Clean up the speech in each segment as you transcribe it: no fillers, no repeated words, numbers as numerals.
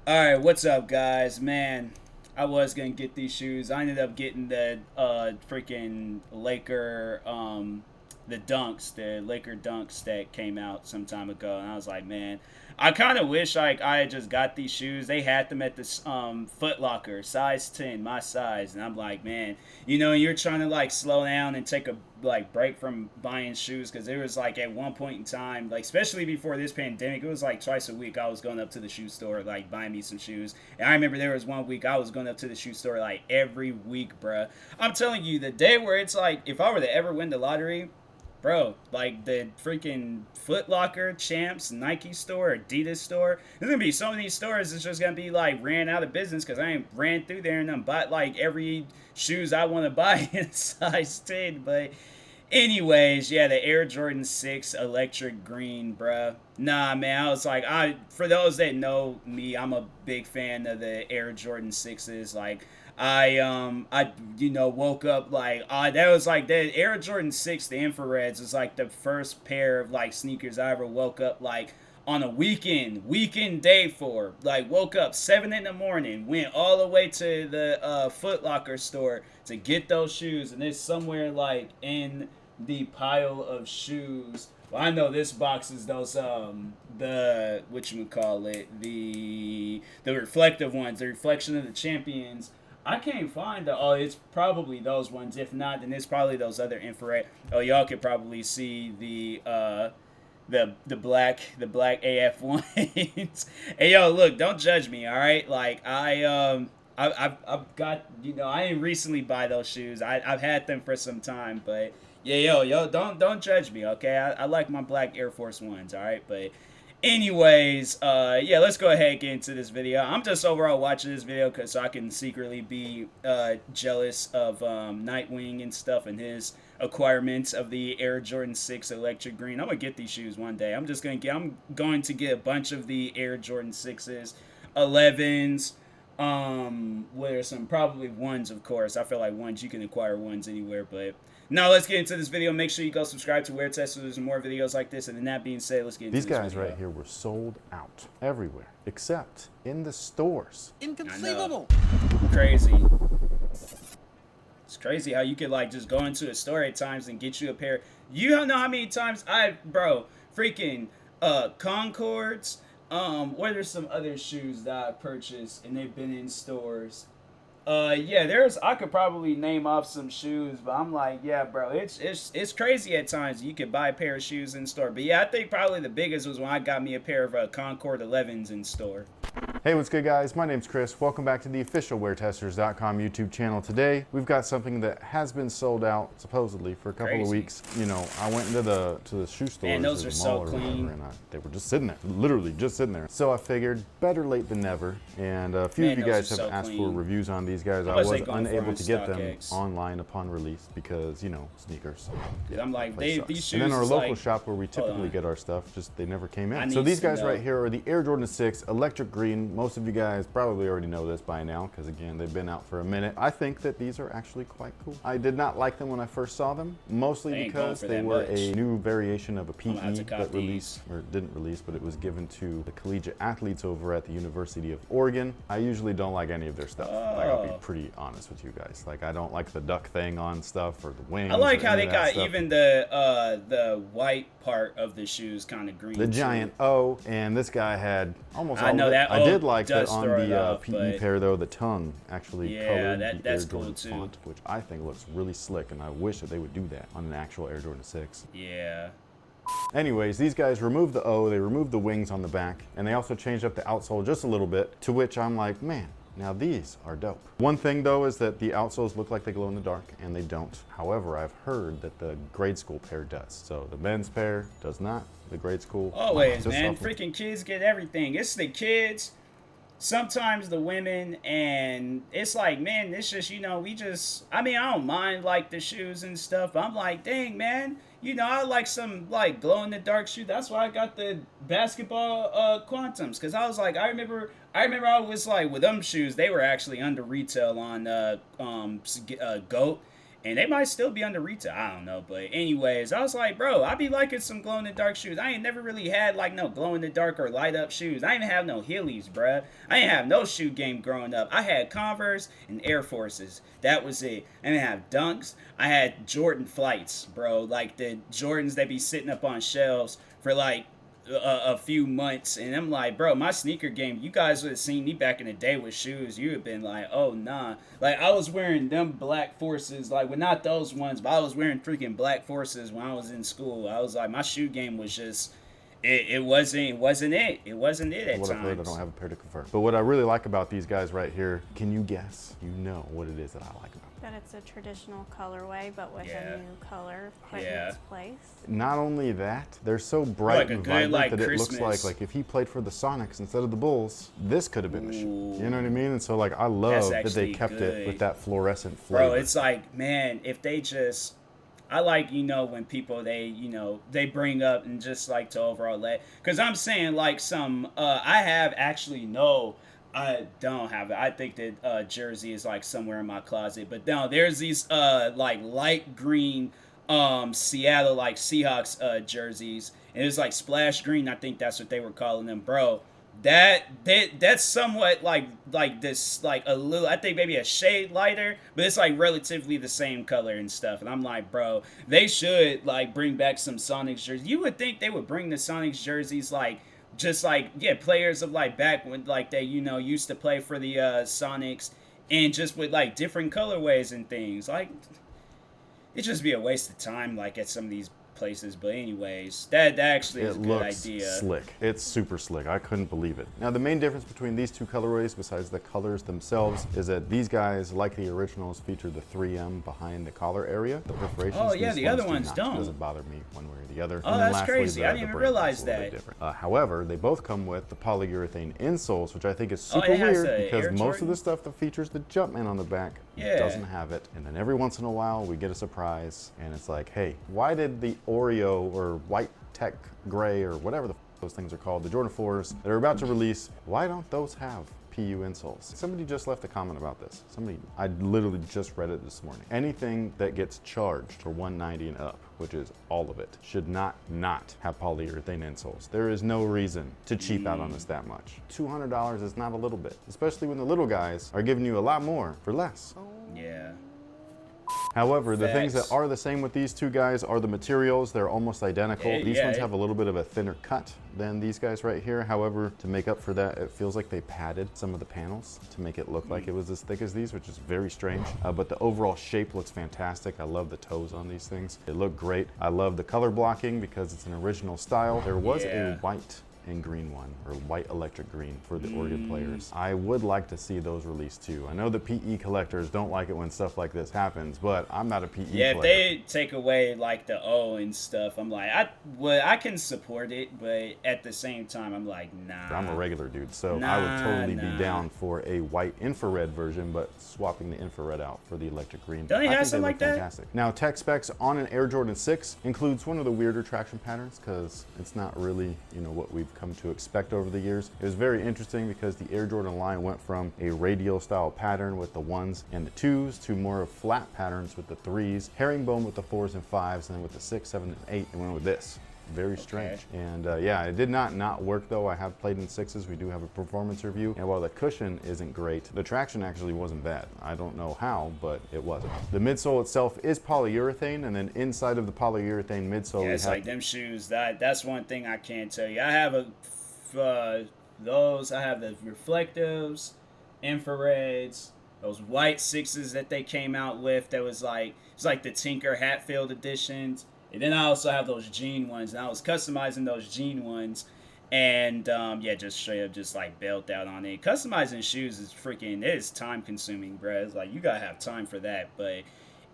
Alright, what's up, guys? Man, I was gonna get these shoes. I ended up getting the freaking the Dunks, the Laker Dunks that came out some time ago, and I was like, man, I kind of wish like I had just got these shoes. They had them at this Foot Locker, size 10, my size, and I'm like, man, you're trying to like slow down and take a like break from buying shoes because it was like at one point in time, like especially before this pandemic, it was like twice a week I was going up to the shoe store like buying me some shoes. And I remember there was one week I was going up to the shoe store like every week, bruh. I'm telling you, the day where it's like if I were to ever win the lottery, bro, like the freaking Foot Locker, Champs, Nike store, Adidas store. There's gonna be so many stores it's just gonna be like ran out of business because I ain't ran through there and bought like every shoes I want to buy in size 10. But anyways, yeah, the Air Jordan 6 electric green, bruh. Nah, man, I was like, for those that know me, I'm a big fan of the Air Jordan 6s. Like, I woke up like, that was like the Air Jordan 6, the infrareds, was like the first pair of like sneakers I ever woke up like on a weekend day for. Like, woke up 7 in the morning, went all the way to the Foot Locker store to get those shoes, and it's somewhere like in the pile of shoes. Well, I know this box is those the what you would call it, the reflective ones, the reflection of the champions. I can't find the. Oh, it's probably those ones. If not, then it's probably those other infrared. Oh, y'all could probably see the black AF ones. Hey, yo, look, don't judge me, all right? Like I've got, I didn't recently buy those shoes. I've had them for some time, but yeah, yo, don't judge me, okay? I like my black Air Force Ones, all right? But anyways, yeah, let's go ahead and get into this video. I'm just overall watching this video because so I can secretly be jealous of Nightwing and stuff and his acquirements of the Air Jordan 6 electric green. I'm gonna get these shoes one day. I'm going to get a bunch of the Air Jordan 6s, 11s. What are some probably ones, of course. I feel like ones you can acquire ones anywhere, but now let's get into this video. Make sure you go subscribe to Wear Test so there's more videos like this. And then that being said, let's get into These this guys video. right here were sold out everywhere except in the stores. Inconceivable. Crazy. It's crazy how you could like just go into a store at times and get you a pair. You don't know how many times freaking Concords. What are some other shoes that I purchased and they've been in stores? Yeah, I could probably name off some shoes, but I'm like, yeah, bro, it's crazy at times. You could buy a pair of shoes in store, but yeah, I think probably the biggest was when I got me a pair of Concord 11s in store. Hey, what's good, guys? My name's Chris. Welcome back to the official WearTesters.com YouTube channel. Today, we've got something that has been sold out supposedly for a couple of weeks. You know, I went into the shoe stores, man, those are so clean, and they were just sitting there, literally just sitting there. So I figured, better late than never. And a few of you guys have asked for reviews on these guys. I was unable to get them online upon release because, you know, sneakers. Dude, I'm like, these shoes. And then our local shop where we typically get our stuff, they never came in. So these guys right here are the Air Jordan 6 electric green. Most of you guys probably already know this by now because, again, they've been out for a minute. I think that these are actually quite cool. I did not like them when I first saw them, mostly because they were a new variation of a PE that released, or didn't release, but it was given to the collegiate athletes over at the University of Oregon. I usually don't like any of their stuff. Like, I'll be pretty honest with you guys. Like, I don't like the duck thing on stuff or the wings. I like how they got even the white part of the shoes kind of green. The giant O, and this guy had almost all I know of it. that I did like that on the PE but pair though. The tongue actually colored the that's Air cool Jordan too. font, which I think looks really slick, and I wish that they would do that on an actual Air Jordan 6. Yeah. Anyways, these guys removed the O, they removed the wings on the back, and they also changed up the outsole just a little bit, to which I'm like, man, now these are dope. One thing though is that the outsoles look like they glow in the dark, and they don't. However, I've heard that the grade school pair does. So the men's pair does not, the grade school. Always, man. Freaking kids get everything. It's the kids, sometimes the women, and it's like, man, it's just, I mean, I don't mind like the shoes and stuff, but I'm like, dang, man, I like some like glow in the dark shoe. That's why I got the basketball quantums, because I was like, I remember I was like, with them shoes, they were actually under retail on GOAT, and they might still be under retail. I don't know, but anyways, I was like, bro, I be liking some glow in the dark shoes. I ain't never really had like no glow in the dark or light up shoes. I didn't have no Heelys, bruh. I didn't have no shoe game growing up. I had Converse and Air Forces. That was it. I didn't have Dunks. I had Jordan Flights, bro. Like the Jordans that be sitting up on shelves for like a few months, and I'm like, bro, my sneaker game, you guys would have seen me back in the day with shoes, you would have been like, oh nah. Like I was wearing them Black Forces, like, well, not those ones, but I was wearing freaking Black Forces when I was in school. I was like, my shoe game was just it wasn't it at what times. I've heard, I don't have a pair to confirm. But what I really like about these guys right here, can you guess? You know what it is that I like about them. That it's a traditional colorway, but with a new color put in its place. Not only that, they're so bright like and good, vibrant like that Christmas. it looks like if he played for the Sonics instead of the Bulls, this could have been the shoe. You know what I mean? And so like I love that they kept it with that fluorescent flavor. Bro, it's like, man, if they just, I like, when people they bring up and just like to overall let, because I'm saying like some I have actually I don't have it. I think that jersey is like somewhere in my closet. But no, there's these like light green Seattle like Seahawks jerseys. And it was like splash green. I think that's what they were calling them, bro. That's somewhat like this, like a little, I think maybe a shade lighter, but it's like relatively the same color and stuff. And I'm like, bro, they should like bring back some Sonics jerseys. You would think they would bring the Sonics jerseys like just like, yeah, players of like back when like they used to play for the Sonics, and just with like different colorways and things. Like it'd just be a waste of time like at some of these places. But anyways, that actually is a good idea. Slick. It's super slick. I couldn't believe it. Now the main difference between these two colorways, besides the colors themselves, is that these guys, like the originals, feature the 3M behind the collar area, the perforations. Oh yeah, the other ones don't. It doesn't bother me one way or the other. Oh, that's crazy. I didn't even realize that. However, they both come with the polyurethane insoles, which I think is super weird because most of the stuff that features the Jumpman on the back doesn't have it. And then every once in a while we get a surprise, and it's like, hey, why did the Oreo or White Tech Gray or whatever those things are called, the Jordan 4s that are about to release, why don't those have PU insoles? Somebody just left a comment about this. I literally just read it this morning. Anything that gets charged for 190 and up, which is all of it, should not have polyurethane insoles. There is no reason to cheap out on this that much. $200 is not a little bit, especially when the little guys are giving you a lot more for less. Yeah. However, the things that are the same with these two guys are the materials. They're almost identical. These ones have a little bit of a thinner cut than these guys right here. However, to make up for that, it feels like they padded some of the panels to make it look like it was as thick as these, which is very strange. But the overall shape looks fantastic. I love the toes on these things. They look great. I love the color blocking because it's an original style. There was a white and green one, or white electric green for the Oregon players. I would like to see those released too. I know the PE collectors don't like it when stuff like this happens, but I'm not a PE player. If they take away like the O and stuff, I'm like, I can support it, but at the same time, I'm like, nah. I'm a regular dude, so I would totally be down for a white infrared version, but swapping the infrared out for the electric green. Don't they have something like that? Fantastic. Now, tech specs on an Air Jordan 6 includes one of the weirder traction patterns because it's not really, what we've come to expect over the years. It was very interesting because the Air Jordan line went from a radial style pattern with the 1s and the 2s to more of flat patterns with the 3s, herringbone with the 4s and 5s, and then with the 6, 7, and 8, it went with this. Very strange. And yeah, it did not work though. I have played in 6s. We do have a performance review. And while the cushion isn't great, the traction actually wasn't bad. I don't know how, but it wasn't. The midsole itself is polyurethane, and then inside of the polyurethane midsole, it's like them shoes. That's one thing I can tell you. I have those. I have the reflectives, infrareds, those white 6s that they came out with. That was like, it's like the Tinker Hatfield editions. And then I also have those jean ones, and I was customizing those jean ones, and yeah, just straight up just like bailed out on it. Customizing shoes is freaking, it is time consuming, bro. It's like you gotta have time for that. But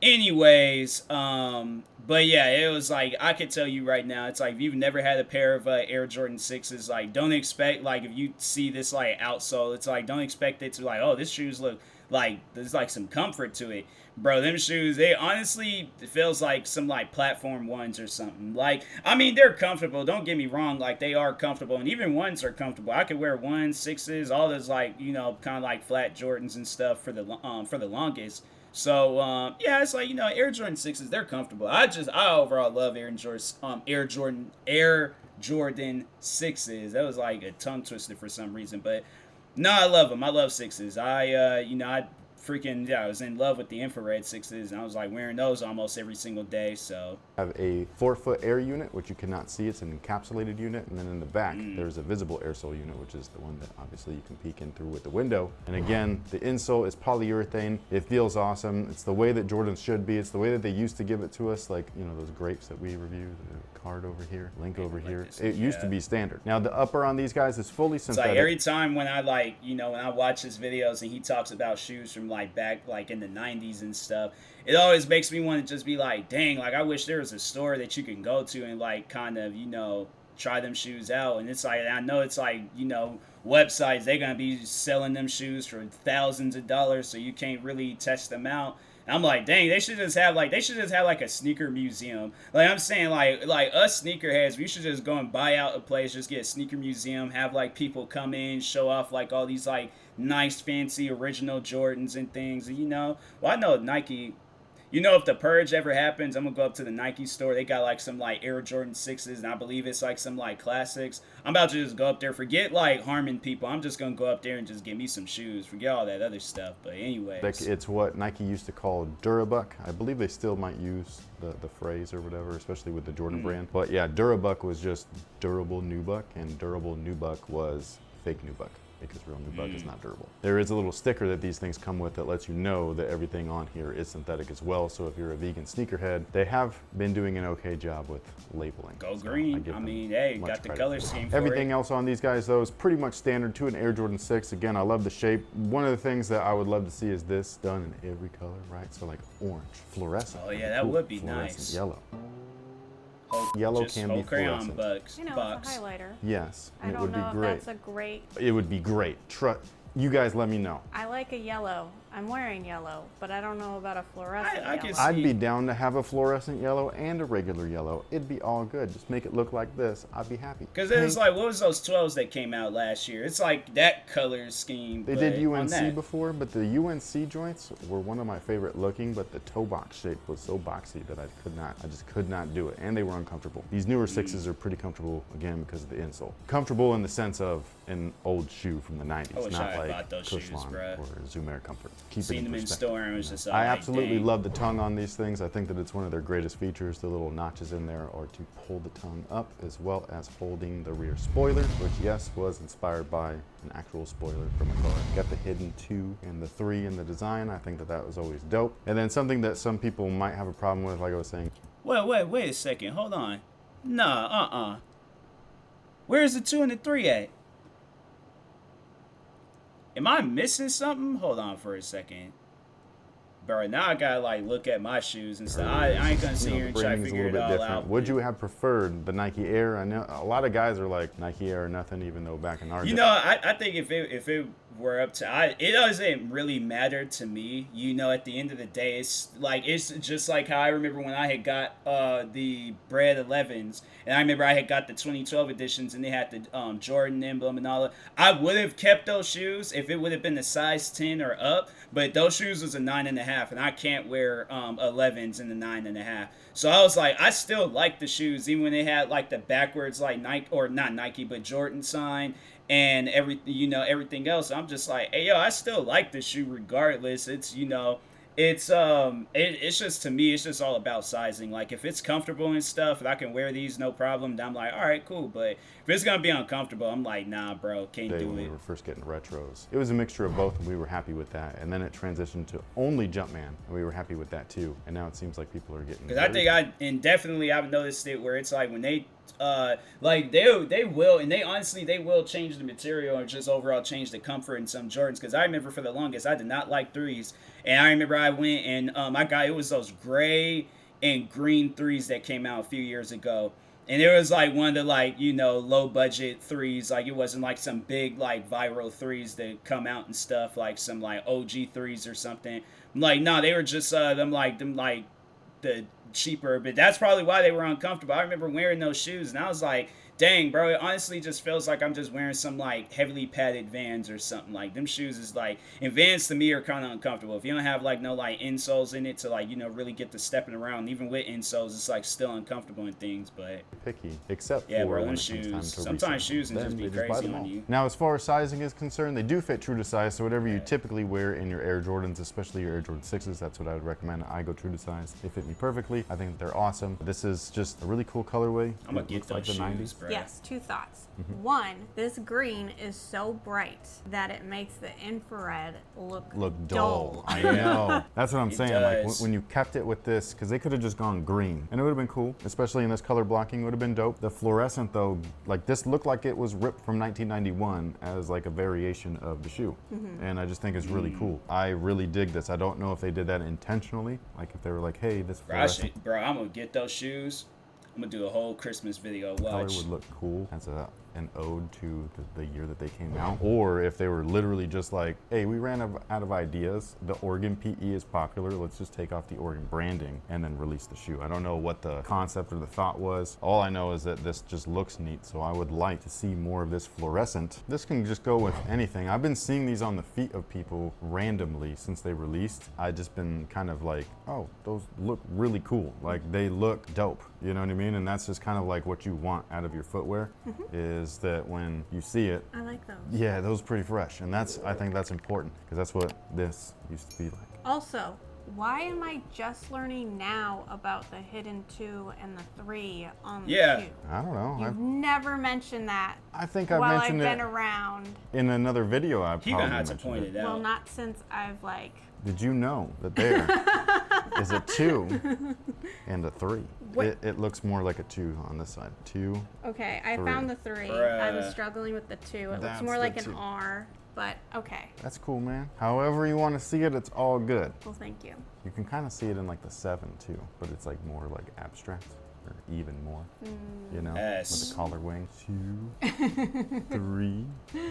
anyways, but yeah, it was like, I could tell you right now, it's like if you've never had a pair of Air Jordan 6s, like don't expect, like if you see this like outsole, it's like don't expect it to like, oh, this shoes look like there's like some comfort to it. Bro, them shoes, they honestly, it feels like some like platform ones or something. Like, I mean, they're comfortable. Don't get me wrong. Like, they are comfortable. And even ones are comfortable. I could wear 1s, 6s, all those like, kind of like flat Jordans and stuff for the longest. So yeah, it's like, you know, Air Jordan 6s, they're comfortable. I overall love Air Jordan 6s. That was like a tongue twister for some reason, but no, I love them. I love 6s. You know, I was in love with the infrared 6s, and I was like wearing those almost every single day. So have a 4-foot air unit, which you cannot see. It's an encapsulated unit, and then in the back there's a visible air sole unit, which is the one that obviously you can peek in through with the window. And again, the insole is polyurethane. It feels awesome. It's the way that Jordans should be. It's the way that they used to give it to us, like, you know, those grapes that we reviewed, the card over here, link over here. It used to be standard. Now the upper on these guys is fully synthetic. It's like every time when I, like, you know, when I watch his videos and he talks about shoes from like back like in the 90s and stuff, it always makes me want to just be like, dang, like I wish there was a store that you can go to and like kind of, you know, try them shoes out. And it's like, I know it's like, you know, websites, they're gonna be selling them shoes for thousands of dollars, so you can't really test them out. And I'm like, dang, they should just have like a sneaker museum. Like I'm saying, like us sneakerheads, we should just go and buy out a place, just get a sneaker museum, have like people come in, show off like all these like nice fancy original Jordans and things. And you know, well, I know Nike, you know, if the purge ever happens, I'm gonna go up to the Nike store. They got like some like Air Jordan 6s, and I believe it's like some like classics. I'm about to just go up there, forget like harming people. I'm just gonna go up there and just get me some shoes. Forget all that other stuff. But anyways, it's what Nike used to call Durabuck. I believe they still might use the phrase or whatever, especially with the Jordan brand. But yeah, Durabuck was just durable nubuck, and durable nubuck was fake nubuck, because real nubuck is not durable. There is a little sticker that these things come with that lets you know that everything on here is synthetic as well. So if you're a vegan sneakerhead, they have been doing an okay job with labeling. Go green. I mean, hey, got the color scheme for everything else on these guys though is pretty much standard to an Air Jordan 6. Again, I love the shape. One of the things that I would love to see is this done in every color, right? So like orange, fluorescent. Oh yeah, that would be nice. Yellow. Yellow can be fluorescent. You know, it's a highlighter. Yes, and it would be great. That's a great. It would be great. You guys let me know. I like a yellow. I'm wearing yellow, but I don't know about a fluorescent yellow. I'd be down to have a fluorescent yellow and a regular yellow. It'd be all good. Just make it look like this. I'd be happy. Because it was like, what was those 12s that came out last year? It's like that color scheme. They did UNC before, but the UNC joints were one of my favorite looking, but the toe box shape was so boxy that I just could not do it. And they were uncomfortable. These newer 6s are pretty comfortable, again, because of the insole. Comfortable in the sense of an old shoe from the 90s, not like Kushlan or Zoom Air Comfort. Seen them in store and was just I absolutely love the tongue on these things. I think that it's one of their greatest features. The little notches in there are to pull the tongue up, as well as holding the rear spoiler, which yes, was inspired by an actual spoiler from a car. Got the hidden 2 and the 3 in the design. I think that that was always dope. And then something that some people might have a problem with, like I was saying. Wait a second. Hold on. Nah, Where's the 2 and the 3 at? Am I missing something? Hold on for a second. Bro, now I gotta like look at my shoes and stuff. I ain't gonna sit here and try to figure it all out. Would you have preferred the Nike Air? I know a lot of guys are like Nike Air or nothing, even though back in our day. You know, I think if it were up to, it doesn't really matter to me. You know, at the end of the day, it's just like how I remember when I had got the Bread 11s, and I remember I had got the 2012 editions, and they had the Jordan emblem and all that. I would have kept those shoes if it would have been the size 10 or up, but those shoes was a 9.5, and I can't wear 11s in the 9.5. So I was like, I still like the shoes, even when they had like the backwards like Nike, or not Nike, but Jordan sign and everything else. I'm just like, hey yo, I still like the shoe regardless. It's, you know, it's just, to me, it's just all about sizing. Like if it's comfortable and stuff, and I can wear these no problem, then I'm like, all right, cool. But if it's gonna be uncomfortable, I'm like, nah, bro, can't do it. When we were first getting retros, it was a mixture of both, and we were happy with that. And then it transitioned to only Jumpman, and we were happy with that too. And now it seems like people are getting. Because I think I've noticed it where it's like when they they will change the material and just overall change the comfort in some Jordans. Because I remember for the longest I did not like 3s, and I remember I went and it was those gray and green 3s that came out a few years ago, and it was like one of the like, you know, low budget 3s. Like it wasn't like some big like viral 3s that come out and stuff, like some like OG 3s or something. Like no, they were just them like the cheaper, but that's probably why they were uncomfortable. I remember wearing those shoes and I was like, dang, bro, it honestly just feels like I'm just wearing some like heavily padded Vans or something. Like them shoes is like, and Vans to me are kind of uncomfortable. If you don't have like no like insoles in it to like, you know, really get the stepping around, even with insoles, it's like still uncomfortable and things. But picky, except yeah, for bro, when them it comes time shoes. to Sometimes resell shoes can them. just be Then they crazy buy them on all. you. Now, as far as sizing is concerned, they do fit true to size. So whatever you typically wear in your Air Jordans, especially your Air Jordan 6s, that's what I would recommend. I go true to size. They fit me perfectly. I think they're awesome. This is just a really cool colorway. I'm gonna get those shoes, bro. Yes, two thoughts. One, this green is so bright that it makes the infrared look dull. I know. That's what I'm saying. Like does. when you kept it with this, because they could have just gone green, and it would have been cool, especially in this color blocking. Would have been dope. The fluorescent though, like this looked like it was ripped from 1991 as like a variation of the shoe, and I just think it's really cool. I really dig this. I don't know if they did that intentionally, like if they were like, hey, this fluorescent Bro, I'm gonna get those shoes. I'm gonna do a whole Christmas video. color Watch. would look cool as an ode to the year that they came out, or if they were literally just like, hey, we ran out of ideas, the Oregon PE is popular, let's just take off the Oregon branding and then release the shoe. I don't know what the concept or the thought was. All I know is that this just looks neat, so I would like to see more of this fluorescent. This can just go with anything. I've been seeing these on the feet of people randomly since they released. I've just been kind of like, oh, those look really cool, like they look dope, you know what I mean? And that's just kind of like what you want out of your footwear, is that when you see it, I like those. yeah, those are pretty fresh, and I think that's important because that's what this used to be like. Also, why am I just learning now about the hidden 2 and the 3 on the shoe? I don't know. You've never mentioned that. I think I've while mentioned I've been it around. in another video. I He probably gonna have to mentioned point it. it out. Well, not since I've like. Did you know that there is a 2 and a 3? It looks more like a 2 on this side. 2. Okay, I 3. found the 3. Bruh. I was struggling with the 2. It looks That's more the like an 2. R, but okay. That's cool, man. However you want to see it, it's all good. Well, thank you. You can kind of see it in like the 7 too, but it's like more like abstract or even more. You know, with the collar wing. 2, 3. You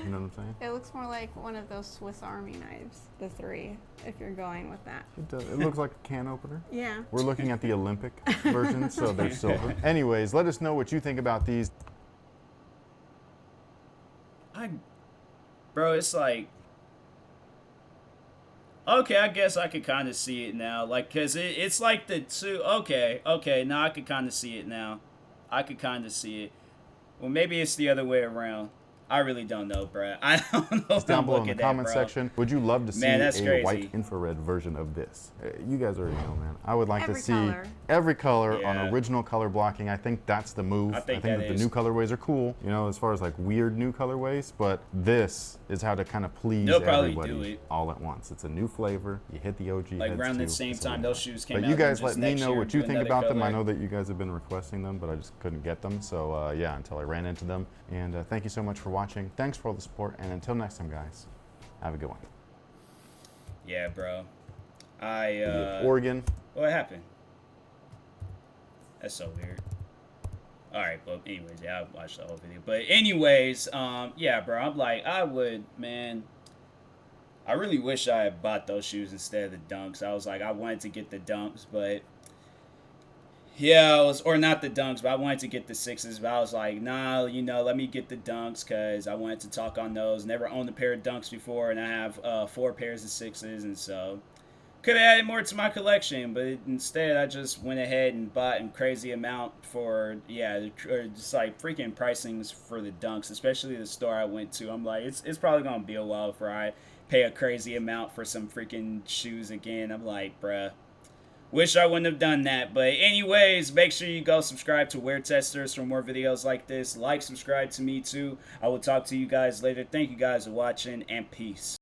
know what I'm saying? It looks more like one of those Swiss Army knives, the 3, if you're going with that. It does. It looks like a can opener. Yeah. We're looking at the Olympic version, so they're silver. Anyways, let us know what you think about these. Bro, it's like, okay, I guess I could kind of see it now. Like, because it's like the 2. Okay, now I could kind of see it now. I could kind of see it. Well, maybe it's the other way around. I really don't know, bro. I don't know. Down below in the comment section. Would you love to see a white infrared version of this? You guys already know, man. I would like to see every color on original color blocking. I think that's the move. I think that the new colorways are cool, you know, as far as like weird new colorways, but this is how to kind of please everybody all at once. It's a new flavor. You hit the OG like heads around the too. same time those shoes came out. But you guys let me know what you think about them. color. I know that you guys have been requesting them, but I just couldn't get them. So yeah, until I ran into them. And thank you so much for watching. Thanks for all the support. And until next time, guys, have a good one. Yeah, bro. Oregon. What happened? That's so weird. Alright, but anyways, yeah, I watched the whole video. But anyways, yeah, bro, I'm like, I really wish I had bought those shoes instead of the Dunks. I was like, I wanted to get the Dunks, but yeah, or not the Dunks, but I wanted to get the 6s, but I was like, nah, you know, let me get the Dunks because I wanted to talk on those. Never owned a pair of Dunks before, and I have 4 pairs of 6s, and so could have added more to my collection, but instead I just went ahead and bought a crazy amount for, yeah, just like freaking pricings for the Dunks, especially the store I went to. I'm like, it's probably going to be a while before I pay a crazy amount for some freaking shoes again. I'm like, bruh. Wish I wouldn't have done that. But anyways, make sure you go subscribe to Wear Testers for more videos like this. Like, subscribe to me too. I will talk to you guys later. Thank you guys for watching, and peace.